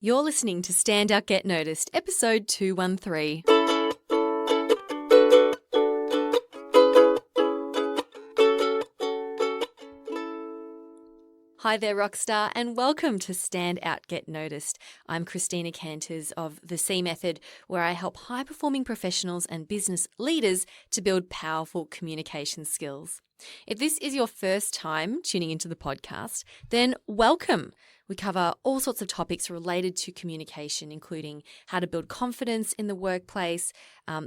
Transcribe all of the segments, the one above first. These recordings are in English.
You're listening to Stand Out Get Noticed, episode 213. Hi there, Rockstar, and welcome to Stand Out Get Noticed. I'm Christina Canters of The C Method, where I help high-performing professionals and business leaders to build powerful communication skills. If this is your first time tuning into the podcast, then welcome. We cover all sorts of topics related to communication, including how to build confidence in the workplace,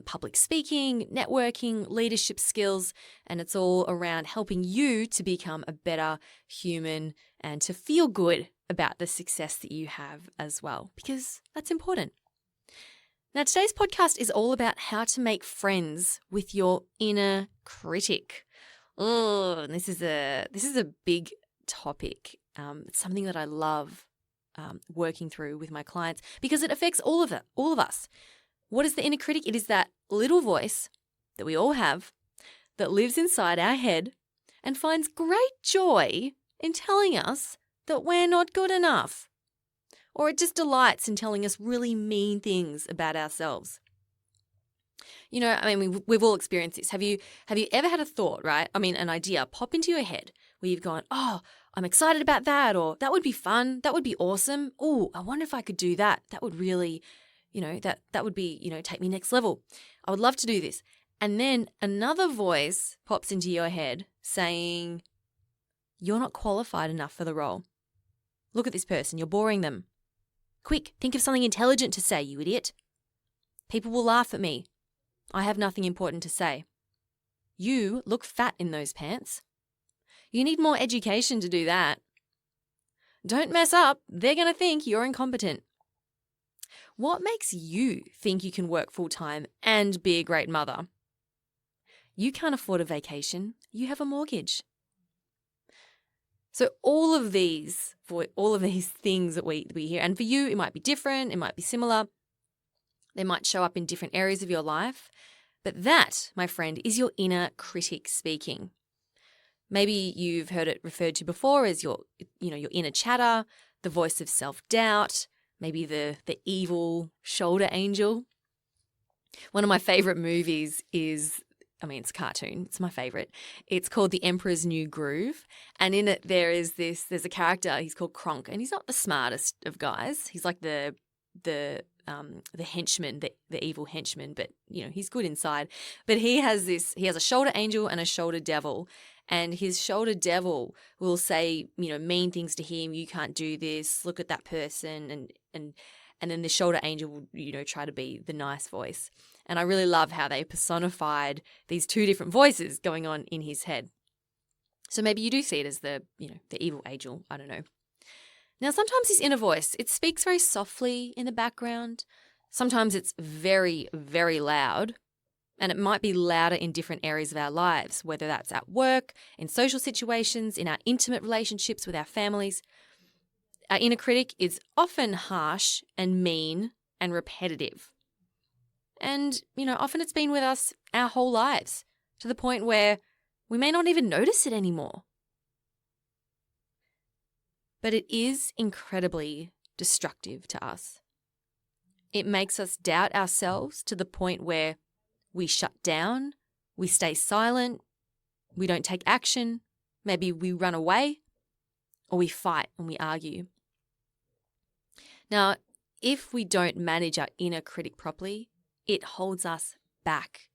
public speaking, networking, leadership skills, and it's all around helping you to become a better human and to feel good about the success that you have as well, because that's important. Now, today's podcast is all about how to make friends with your inner critic. Oh, this is a big topic. It's something that I love working through with my clients because it affects all of us. What is the inner critic? It is that little voice that we all have that lives inside our head and finds great joy in telling us that we're not good enough. Or it just delights in telling us really mean things about ourselves. You know, we've all experienced this. Have you ever had a thought, right? an idea pop into your head where you've gone, oh, I'm excited about that, or that would be fun. That would be awesome. Oh, I wonder if I could do that. That would really, that would be, take me next level. I would love to do this. And then another voice pops into your head saying, you're not qualified enough for the role. Look at this person. You're boring them. Quick, think of something intelligent to say, you idiot. People will laugh at me. I have nothing important to say. You look fat in those pants. You need more education to do that. Don't mess up. They're going to think you're incompetent. What makes you think you can work full-time and be a great mother? You can't afford a vacation. You have a mortgage. So all of these things that we hear, and for you, it might be different. It might be similar. They might show up in different areas of your life. But that, my friend, is your inner critic speaking. Maybe you've heard it referred to before as your inner chatter, the voice of self-doubt, maybe the evil shoulder angel. One of my favorite movies is, it's a cartoon. It's my favorite. It's called The Emperor's New Groove. And in it, there's a character, he's called Kronk, and he's not the smartest of guys. He's like the henchman, the evil henchman, but he's good inside. But he has a shoulder angel and a shoulder devil, and his shoulder devil will say, mean things to him. You can't do this. Look at that person, and then the shoulder angel will, try to be the nice voice. And I really love how they personified these two different voices going on in his head. So maybe you do see it as the evil angel. I don't know. Now, sometimes this inner voice, it speaks very softly in the background. Sometimes it's very, very loud, and it might be louder in different areas of our lives, whether that's at work, in social situations, in our intimate relationships with our families. Our inner critic is often harsh and mean and repetitive. And, often it's been with us our whole lives to the point where we may not even notice it anymore. But it is incredibly destructive to us. It makes us doubt ourselves to the point where we shut down, we stay silent, we don't take action, maybe we run away, or we fight and we argue. Now, if we don't manage our inner critic properly, it holds us back.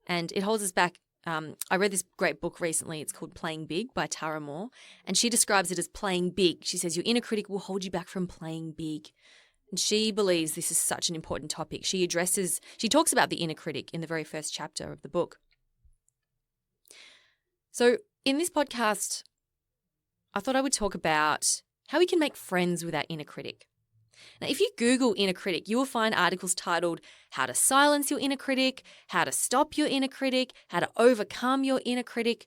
And it holds us back. I read this great book recently. It's called Playing Big by Tara Moore, and she describes it as playing big. She says your inner critic will hold you back from playing big. And she believes this is such an important topic. She talks about the inner critic in the very first chapter of the book. So in this podcast, I thought I would talk about how we can make friends with our inner critic. Now, if you Google inner critic, you will find articles titled How to Silence Your Inner Critic, How to Stop Your Inner Critic, How to Overcome Your Inner Critic.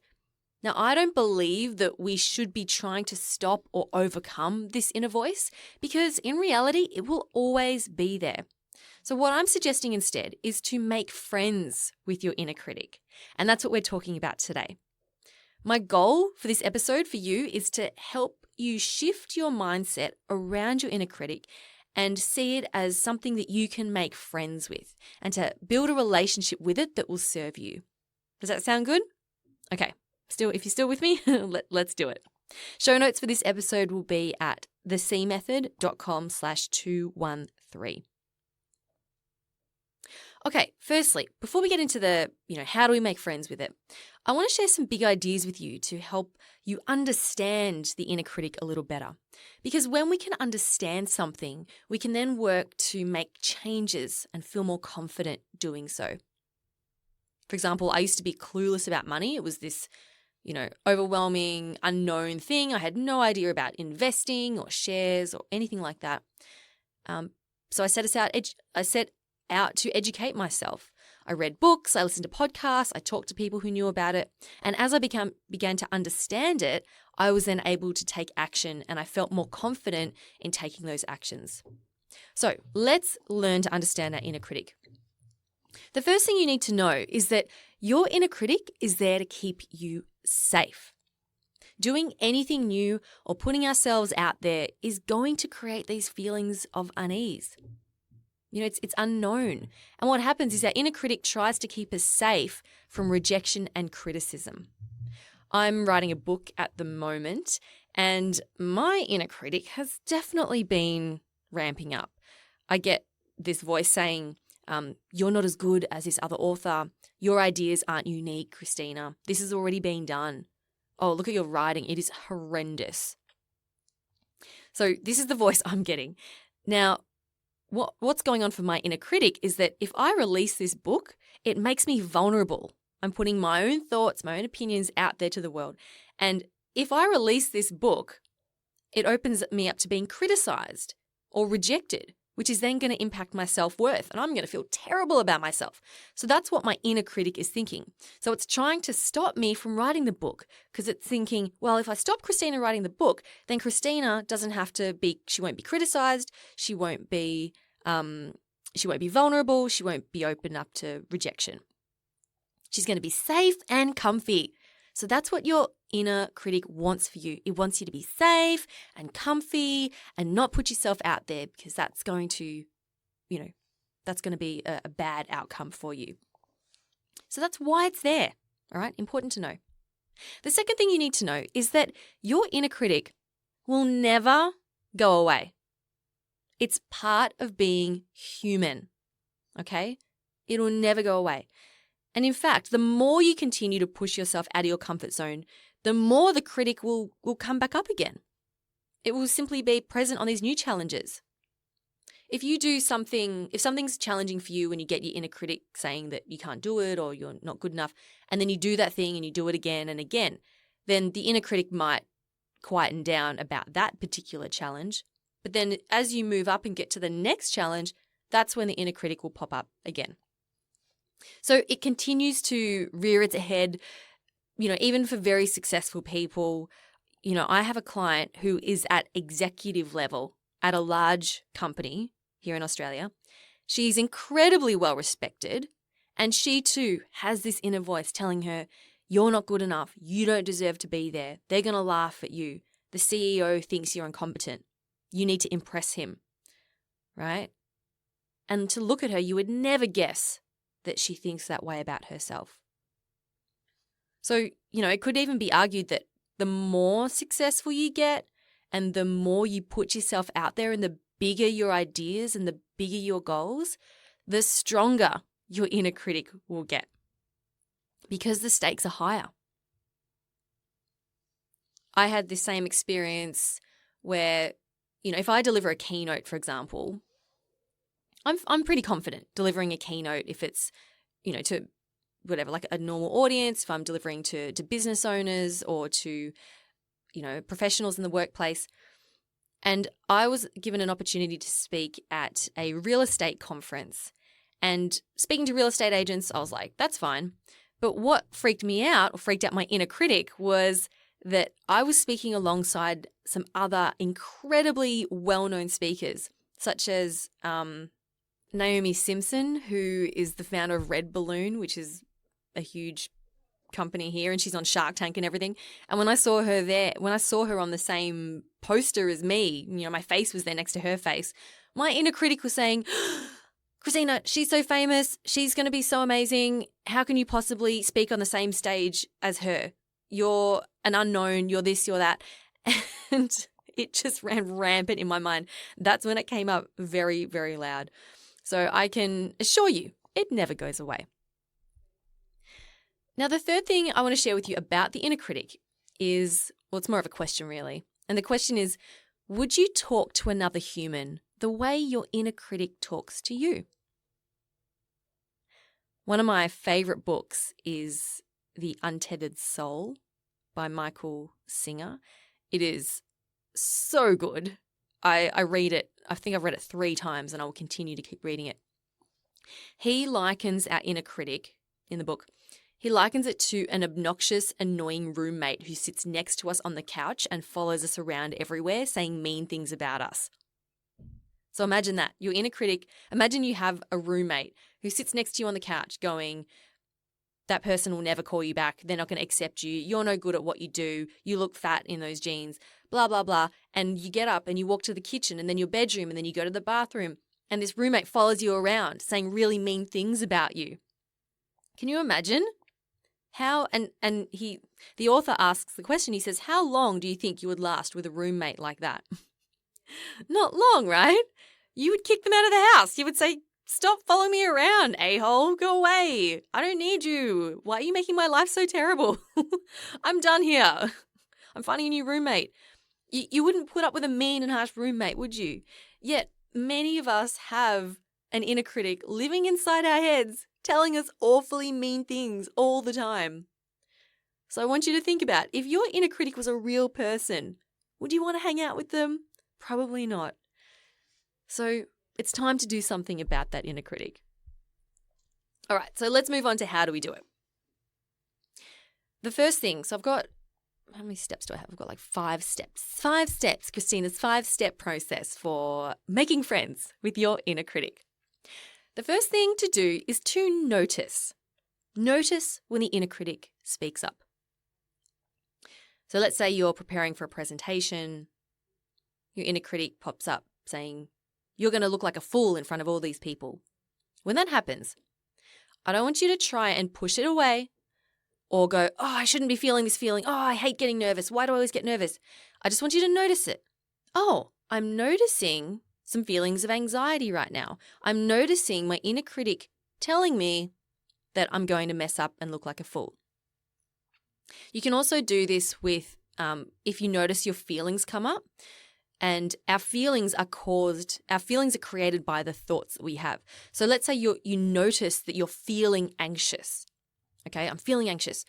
Now, I don't believe that we should be trying to stop or overcome this inner voice because in reality, it will always be there. So what I'm suggesting instead is to make friends with your inner critic. And that's what we're talking about today. My goal for this episode for you is to help you shift your mindset around your inner critic and see it as something that you can make friends with and to build a relationship with it that will serve you. Does that sound good? Okay, if you're still with me, let's do it. Show notes for this episode will be at thecmethod.com/213. Okay, firstly, before we get into the, how do we make friends with it, I want to share some big ideas with you to help you understand the inner critic a little better. Because when we can understand something, we can then work to make changes and feel more confident doing so. For example, I used to be clueless about money. It was this, overwhelming, unknown thing. I had no idea about investing or shares or anything like that. So I set out to educate myself. I read books, I listened to podcasts, I talked to people who knew about it. And as I began to understand it, I was then able to take action and I felt more confident in taking those actions. So let's learn to understand our inner critic. The first thing you need to know is that your inner critic is there to keep you safe. Doing anything new or putting ourselves out there is going to create these feelings of unease. It's unknown. And what happens is our inner critic tries to keep us safe from rejection and criticism. I'm writing a book at the moment, and my inner critic has definitely been ramping up. I get this voice saying, you're not as good as this other author. Your ideas aren't unique, Christina. This has already been done. Oh, look at your writing. It is horrendous. So this is the voice I'm getting. Now, what's going on for my inner critic is that if I release this book, it makes me vulnerable. I'm putting my own thoughts, my own opinions out there to the world. And if I release this book, it opens me up to being criticized or rejected, which is then going to impact my self-worth, and I'm going to feel terrible about myself. So that's what my inner critic is thinking. So it's trying to stop me from writing the book because it's thinking, well, if I stop Christina writing the book, then Christina she won't be criticized, she won't be vulnerable, she won't be open up to rejection. She's going to be safe and comfy. So that's what your inner critic wants for you. It wants you to be safe and comfy and not put yourself out there because that's going to be a bad outcome for you. So that's why it's there. All right, important to know. The second thing you need to know is that your inner critic will never go away. It's part of being human, okay? It will never go away. And in fact, the more you continue to push yourself out of your comfort zone, the more the critic will come back up again. It will simply be present on these new challenges. If something's challenging for you and you get your inner critic saying that you can't do it or you're not good enough, and then you do that thing and you do it again and again, then the inner critic might quieten down about that particular challenge. But then as you move up and get to the next challenge, that's when the inner critic will pop up again. So it continues to rear its head, even for very successful people. I have a client who is at executive level at a large company here in Australia. She's incredibly well respected, and she too has this inner voice telling her, you're not good enough. You don't deserve to be there. They're going to laugh at you. The CEO thinks you're incompetent. You need to impress him, right? And to look at her, you would never guess that she thinks that way about herself. So, it could even be argued that the more successful you get and the more you put yourself out there and the bigger your ideas and the bigger your goals, the stronger your inner critic will get because the stakes are higher. I had this same experience where, if I deliver a keynote, for example, I'm pretty confident delivering a keynote if it's, to whatever, like a normal audience, if I'm delivering to business owners or to, professionals in the workplace. And I was given an opportunity to speak at a real estate conference. And speaking to real estate agents, I was like, that's fine. But what freaked out my inner critic was that I was speaking alongside some other incredibly well-known speakers, such as Naomi Simpson, who is the founder of Red Balloon, which is a huge company here and she's on Shark Tank and everything. And when I saw her on the same poster as me, my face was there next to her face, my inner critic was saying, Christina, she's so famous. She's going to be so amazing. How can you possibly speak on the same stage as her? You're an unknown. You're this, you're that. And it just ran rampant in my mind. That's when it came up very, very loud. So I can assure you, it never goes away. Now, the third thing I want to share with you about the inner critic is, well, it's more of a question really. And the question is, would you talk to another human the way your inner critic talks to you? One of my favorite books is The Untethered Soul by Michael Singer. It is so good. I read it. I think I've read it 3 times and I will continue to keep reading it. He likens our inner critic in the book. He likens it to an obnoxious, annoying roommate who sits next to us on the couch and follows us around everywhere saying mean things about us. So imagine that. Your inner critic, imagine you have a roommate who sits next to you on the couch going, that person will never call you back. They're not going to accept you. You're no good at what you do. You look fat in those jeans, blah, blah, blah. And you get up and you walk to the kitchen and then your bedroom and then you go to the bathroom and this roommate follows you around saying really mean things about you. Can you imagine? How, the author asks the question, he says, how long do you think you would last with a roommate like that? Not long, right? You would kick them out of the house. You would say, stop following me around, a-hole. Go away. I don't need you. Why are you making my life so terrible? I'm done here. I'm finding a new roommate. You wouldn't put up with a mean and harsh roommate, would you? Yet many of us have an inner critic living inside our heads, telling us awfully mean things all the time. So I want you to think about, if your inner critic was a real person, would you want to hang out with them? Probably not. So it's time to do something about that inner critic. All right, so let's move on to how do we do it. The first thing, so I've got, how many steps do I have? I've got like 5 steps. 5 steps, Christina's 5-step process for making friends with your inner critic. The first thing to do is to notice. Notice when the inner critic speaks up. So let's say you're preparing for a presentation. Your inner critic pops up saying, you're going to look like a fool in front of all these people. When that happens, I don't want you to try and push it away or go, oh, I shouldn't be feeling this feeling. Oh, I hate getting nervous. Why do I always get nervous? I just want you to notice it. Oh, I'm noticing some feelings of anxiety right now. I'm noticing my inner critic telling me that I'm going to mess up and look like a fool. You can also do this with if you notice your feelings come up, and our feelings are created by the thoughts that we have. So let's say you notice that you're feeling anxious. Okay, I'm feeling anxious.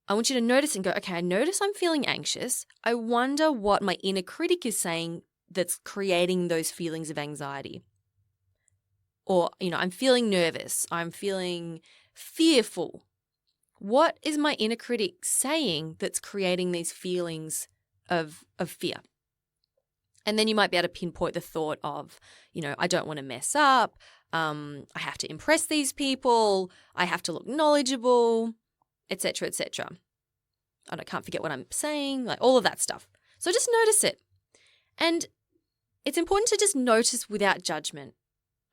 I want you to notice and go, okay, I notice I'm feeling anxious. I wonder what my inner critic is saying that's creating those feelings of anxiety. Or, I'm feeling nervous. I'm feeling fearful. What is my inner critic saying that's creating these feelings of fear? And then you might be able to pinpoint the thought of, I don't want to mess up. I have to impress these people. I have to look knowledgeable, etc., etc. I can't forget what I'm saying, like all of that stuff. So just notice it. And it's important to just notice without judgment,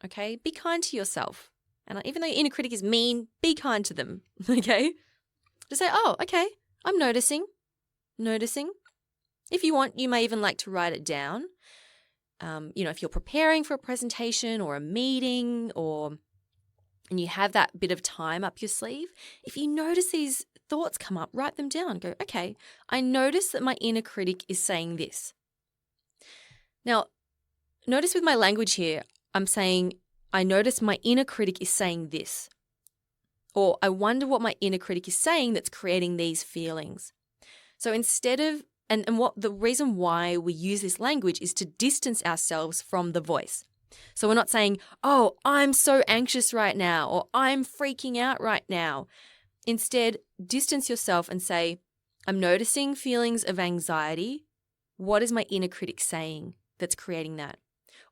okay? Be kind to yourself. And even though your inner critic is mean, be kind to them, okay? Just say, oh, okay, I'm noticing. If you want, you may even like to write it down. If you're preparing for a presentation or a meeting and you have that bit of time up your sleeve, if you notice these thoughts come up, write them down. Go, okay, I notice that my inner critic is saying this. Now, notice with my language here, I'm saying, I notice my inner critic is saying this. Or I wonder what my inner critic is saying that's creating these feelings. So instead of, and what the reason why we use this language is to distance ourselves from the voice. So we're not saying, oh, I'm so anxious right now, or I'm freaking out right now. Instead, distance yourself and say, I'm noticing feelings of anxiety. What is my inner critic saying that's creating that?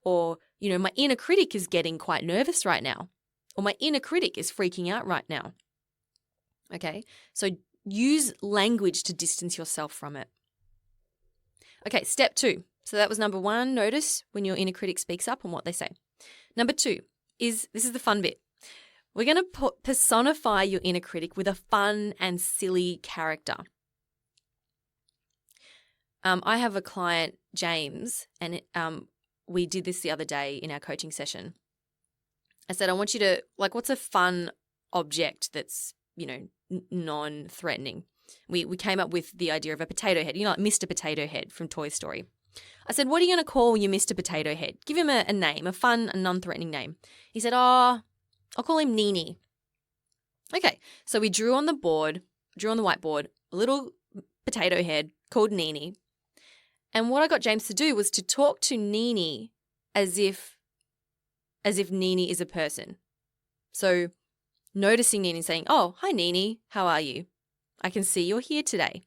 Or, my inner critic is getting quite nervous right now. Or my inner critic is freaking out right now. Okay, so use language to distance yourself from it. Okay, step 2. So that was number 1, notice when your inner critic speaks up and what they say. Number 2 is, this is the fun bit. We're going to personify your inner critic with a fun and silly character. I have a client, James, and we did this the other day in our coaching session. I said, I want you to, what's a fun object that's, non-threatening? We came up with the idea of a potato head, like Mr. Potato Head from Toy Story. I said, what are you going to call your Mr. Potato Head? Give him a name, a fun and non-threatening name. He said, I'll call him Nini. Okay, so we drew on the whiteboard, a little potato head called Nini. And what I got James to do was to talk to Nini as if Nini is a person. So noticing Nini saying, oh, hi Nini, how are you? I can see you're here today.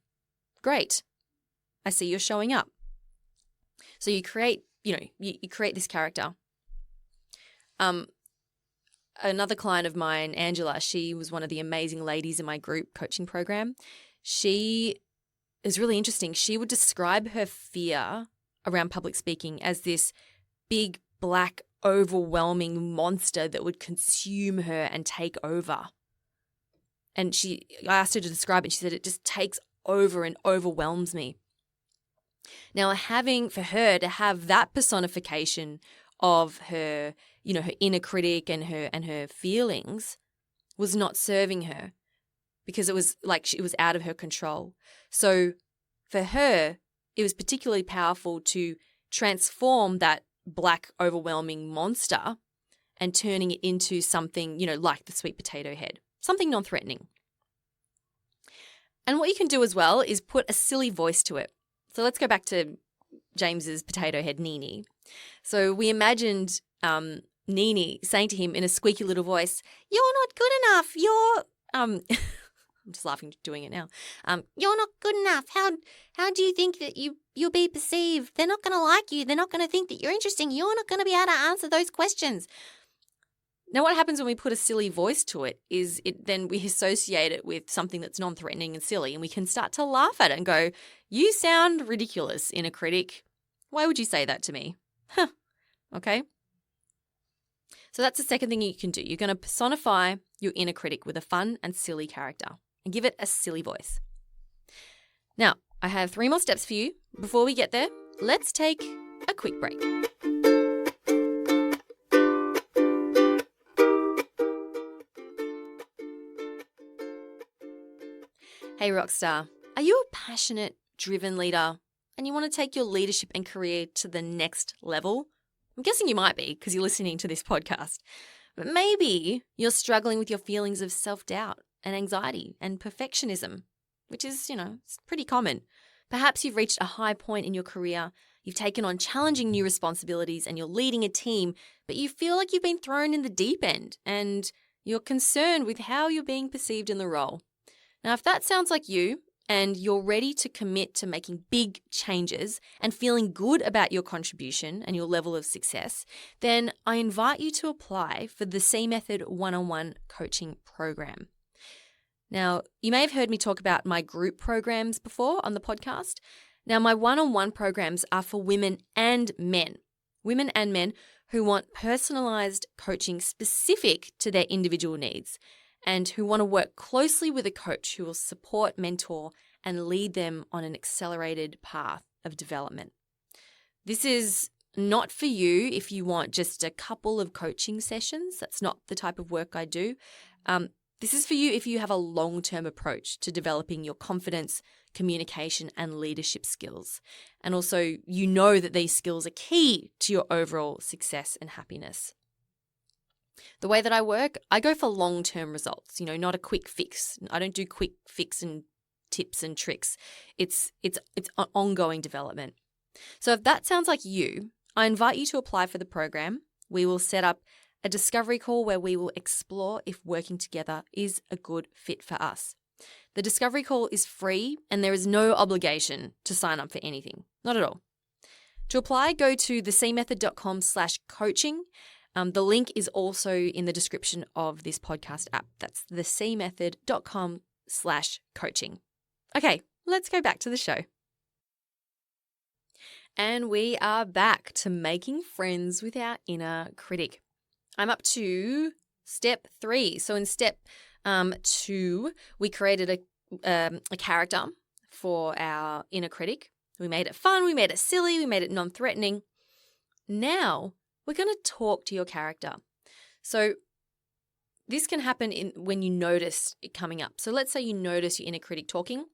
Great. I see you're showing up. So you create, you create this character. Another client of mine, Angela, she was one of the amazing ladies in my group coaching program. She is really interesting. She would describe her fear around public speaking as this big, black, overwhelming monster that would consume her and take over. And I asked her to describe it. She said, it just takes over and overwhelms me. Now, for her to have that personification of her, her inner critic and her feelings was not serving her, because it was like it was out of her control. So for her, it was particularly powerful to transform that black, overwhelming monster and turning it into something, like the sweet potato head, something non-threatening. And what you can do as well is put a silly voice to it. So let's go back to James's potato head, Nini. So we imagined Nini saying to him in a squeaky little voice, "You're not good enough. I'm just laughing doing it now. You're not good enough. How do you think that you'll be perceived? They're not going to like you. They're not going to think that you're interesting. You're not going to be able to answer those questions." Now, what happens when we put a silly voice to it is then we associate it with something that's non-threatening and silly, and we can start to laugh at it and go, "You sound ridiculous, inner critic. Why would you say that to me?" Huh. Okay. So that's the second thing you can do. You're going to personify your inner critic with a fun and silly character and give it a silly voice. Now, I have 3 more steps for you. Before we get there, let's take a quick break. Hey Rockstar, are you a passionate, driven leader and you want to take your leadership and career to the next level? I'm guessing you might be because you're listening to this podcast. But maybe you're struggling with your feelings of self-doubt and anxiety and perfectionism, which is, it's pretty common. Perhaps you've reached a high point in your career, you've taken on challenging new responsibilities and you're leading a team, but you feel like you've been thrown in the deep end and you're concerned with how you're being perceived in the role. Now, if that sounds like you and you're ready to commit to making big changes and feeling good about your contribution and your level of success, then I invite you to apply for the C Method one-on-one coaching program. Now, you may have heard me talk about my group programs before on the podcast. Now, my one-on-one programs are for women and men who want personalized coaching specific to their individual needs, and who want to work closely with a coach who will support, mentor, and lead them on an accelerated path of development. This is not for you if you want just a couple of coaching sessions. That's not the type of work I do. This is for you if you have a long-term approach to developing your confidence, communication, and leadership skills. And also, you know that these skills are key to your overall success and happiness. The way that I work, I go for long-term results, not a quick fix. I don't do quick fix and tips and tricks. It's an ongoing development. So if that sounds like you, I invite you to apply for the program. We will set up a discovery call where we will explore if working together is a good fit for us. The discovery call is free and there is no obligation to sign up for anything. Not at all. To apply, go to thecmethod.com/coaching. The link is also in the description of this podcast app. That's thecmethod.com business/coaching. Okay, let's go back to the show. And we are back to making friends with our inner critic. I'm up to step 3. So in step 2, we created a character for our inner critic. We made it fun, we made it silly, we made it non-threatening. Now we're going to talk to your character. So this can happen when you notice it coming up. So let's say you notice your inner critic talking.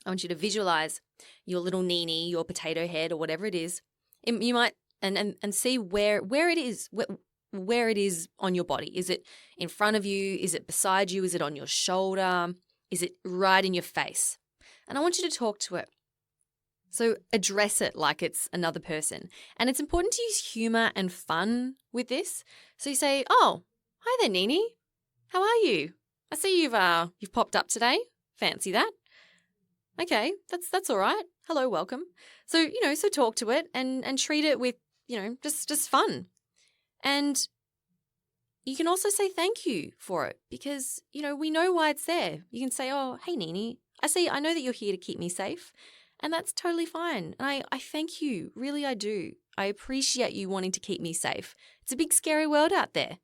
I want you to visualize your little Nini, your potato head, or whatever it is. You might and see where it is, where it is on your body. Is it in front of you? Is it beside you? Is it on your shoulder? Is it right in your face? And I want you to talk to it. So address it like it's another person. And it's important to use humor and fun with this. So you say, "Oh, hi there, Nini. How are you? I see you've popped up today. Fancy that? Okay, that's all right. Hello, welcome." So, so talk to it and treat it with, just fun. And you can also say thank you for it because, we know why it's there. You can say, "Oh, hey, Nini, I know that you're here to keep me safe." And that's totally fine. And I thank you. Really, I do. I appreciate you wanting to keep me safe. It's a big, scary world out there,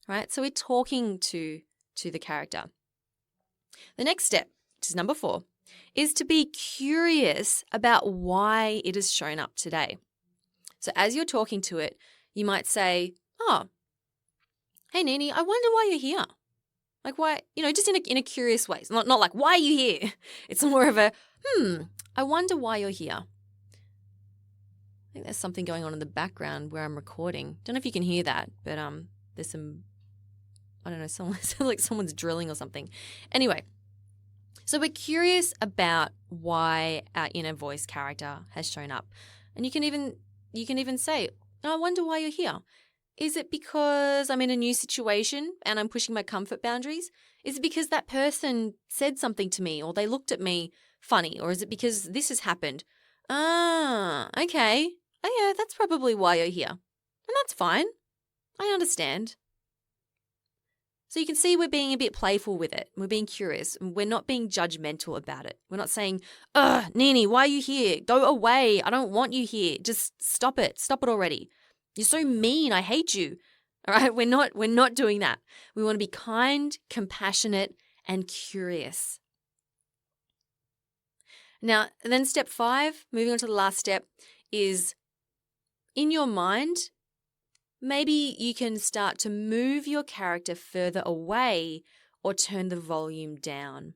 right? So we're talking to the character. The next step, which is number 4, is to be curious about why it has shown up today. So as you're talking to it, you might say, "Oh, hey, Nini, I wonder why you're here." Like why, just in a curious way. It's not like, "Why are you here?" It's more of a, I wonder why you're here. I think there's something going on in the background where I'm recording. Don't know if you can hear that, but there's some, I don't know, someone's drilling or something. Anyway, so we're curious about why our inner voice character has shown up. And you can even say, "I wonder why you're here. Is it because I'm in a new situation and I'm pushing my comfort boundaries? Is it because that person said something to me or they looked at me funny? Or is it because this has happened? Ah, okay. Oh yeah, that's probably why you're here. And that's fine. I understand." So you can see we're being a bit playful with it. We're being curious. We're not being judgmental about it. We're not saying, "Ugh, Nini, why are you here? Go away. I don't want you here. Just stop it. Stop it already. You're so mean. I hate you." All right? We're not doing that. We want to be kind, compassionate, and curious. Now, then step 5, moving on to the last step, is in your mind, maybe you can start to move your character further away or turn the volume down.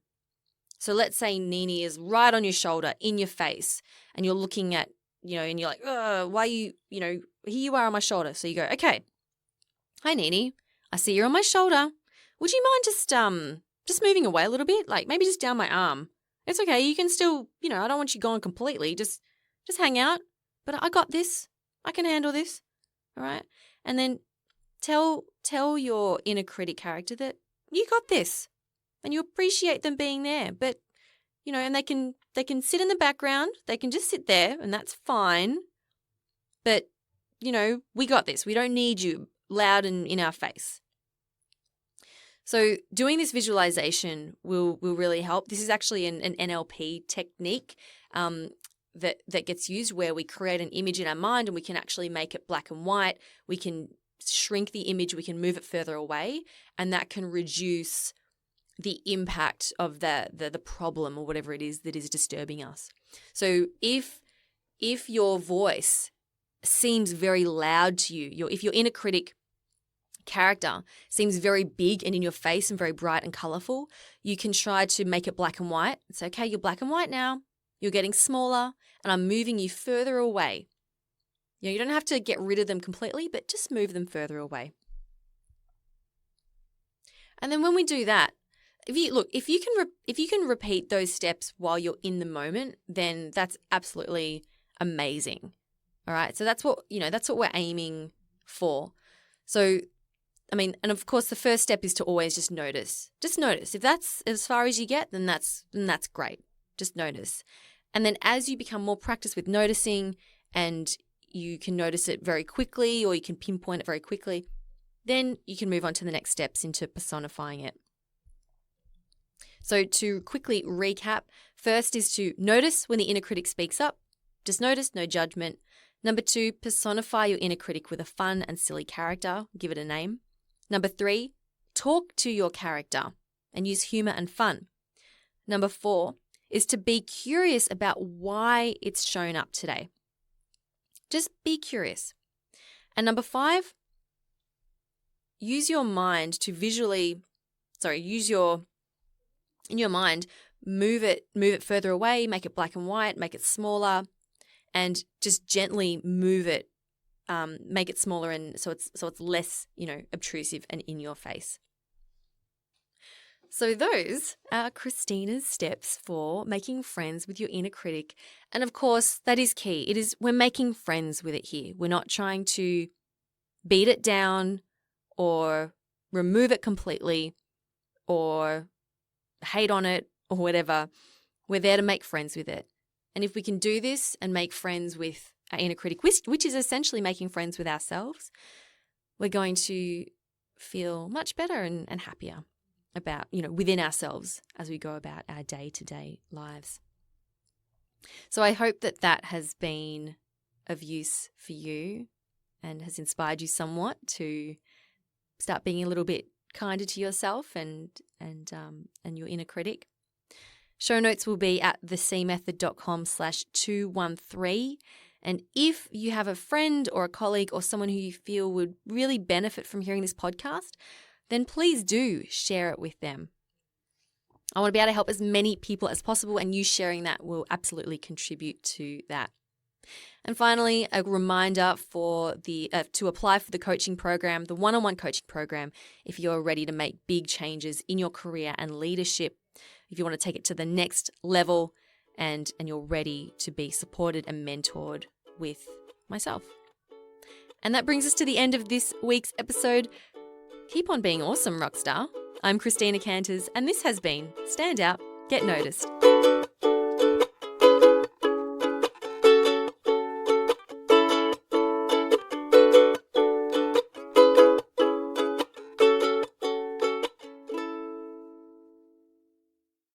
So let's say Nini is right on your shoulder, in your face, and you're looking at, and you're like, "Ugh, why you, here you are on my shoulder." So you go, "Okay, hi, Nini. I see you're on my shoulder. Would you mind just moving away a little bit? Like maybe just down my arm. It's okay. You can still, I don't want you gone completely. Just hang out. But I got this. I can handle this." All right. And then tell your inner critic character that you got this and you appreciate them being there. But, and they can sit in the background. They can just sit there and that's fine. But, we got this. We don't need you loud and in our face. So doing this visualization will really help. This is actually an NLP technique that gets used where we create an image in our mind and we can actually make it black and white. We can shrink the image, we can move it further away, and that can reduce the impact of the problem or whatever it is that is disturbing us. So if your voice seems very loud to you, if your inner critic character seems very big and in your face and very bright and colorful, you can try to make it black and white. It's okay, you're black and white now. You're getting smaller and I'm moving you further away. You don't have to get rid of them completely, but just move them further away. And then when we do that, if you can repeat those steps while you're in the moment, then that's absolutely amazing. All right? So that's what we're aiming for. So and of course the first step is to always just notice. Just notice. If that's as far as you get, then that's great. Just notice. And then as you become more practiced with noticing and you can notice it very quickly or you can pinpoint it very quickly, then you can move on to the next steps into personifying it. So to quickly recap, first is to notice when the inner critic speaks up. Just notice, no judgment. Number 2, personify your inner critic with a fun and silly character. Give it a name. Number 3, talk to your character and use humor and fun. Number 4 is to be curious about why it's shown up today. Just be curious. And number 5, use your mind to in your mind, move it further away, make it black and white, make it smaller, and just gently move it, make it smaller, and so it's less, obtrusive and in your face. So those are Christina's steps for making friends with your inner critic. And of course, that is key. We're making friends with it here. We're not trying to beat it down or remove it completely or hate on it or whatever. We're there to make friends with it. And if we can do this and make friends with our inner critic, which is essentially making friends with ourselves, we're going to feel much better and happier about, within ourselves as we go about our day-to-day lives. So I hope that has been of use for you and has inspired you somewhat to start being a little bit kinder to yourself and your inner critic. Show notes will be at thecmethod.com/213. And if you have a friend or a colleague or someone who you feel would really benefit from hearing this podcast, then please do share it with them. I want to be able to help as many people as possible, and you sharing that will absolutely contribute to that. And finally, a reminder for to apply for the coaching program, the one-on-one coaching program, if you're ready to make big changes in your career and leadership, if you want to take it to the next level and you're ready to be supported and mentored with myself. And that brings us to the end of this week's episode. Keep on being awesome, Rockstar. I'm Christina Canters, and this has been Stand Out, Get Noticed.